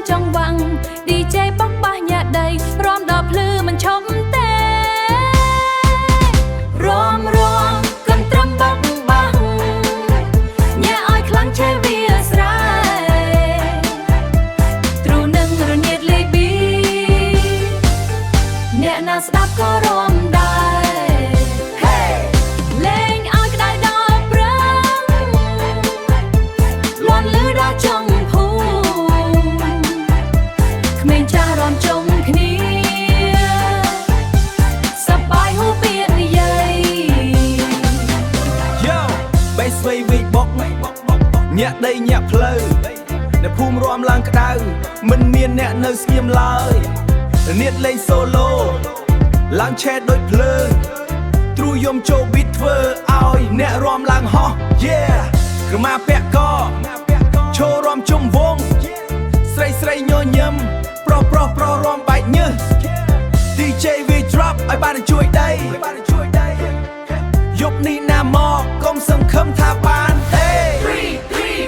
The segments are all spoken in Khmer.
ចង់វាំង DJ បោកបាសញាដីព្រមដល់ភ្លឺមិនឈប់ទេរំកន្ត្រឹមបោកបាសញ៉ែឲ្យខ្លាំងឆេវាស្រែទ្រូនឹងរនាតលេខ B អ្នកណាស្ដាប់ក៏រំដែរលេងឲ្យក្តៅដល់ព្រឹងលាន់លឺដល់ចុងភូមិក្មេងចាស់រំជុំគ្នាសប្បាយហូបពាក្យនិយាយ Yo បែកស្វ័យវិញបុកញាក់ដីញាក់ផ្លូវអ្នកភូមិរំឡើងក្តៅមិនមានអ្នកនៅស្ងៀមឡើយរនាតលេងសូឡូឡើងឆេតដូចភ្លើងទ្រូយំចូលប៊ីតធ្វើឲ្យអ្នករំឡើងហោះ Yeah ក្រមាពាក់កឈររំជុំវងស្រីញញឹមប្រុសរំបែកញើស DJ we drop ឲ្យបានជួយដៃយប់នេះណាមកកុំសង្ឃឹមថាបានទេ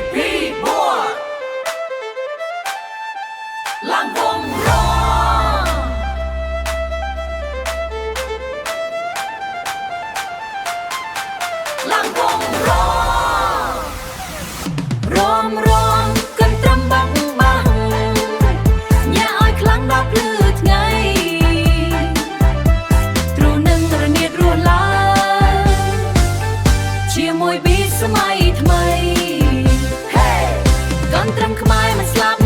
3 boy ឡើងវងរឡើងវងរកន្ត្រឹមបោកបាសញ៉ែឲ្យខ្លាំងដល់ភ្លឺថ្ងៃទ្រូនឹងរនាតរស់ឡើងជាមួយ beat សម័យថ្មី កន្ត្រឹមខ្មែរមិនស្លាប់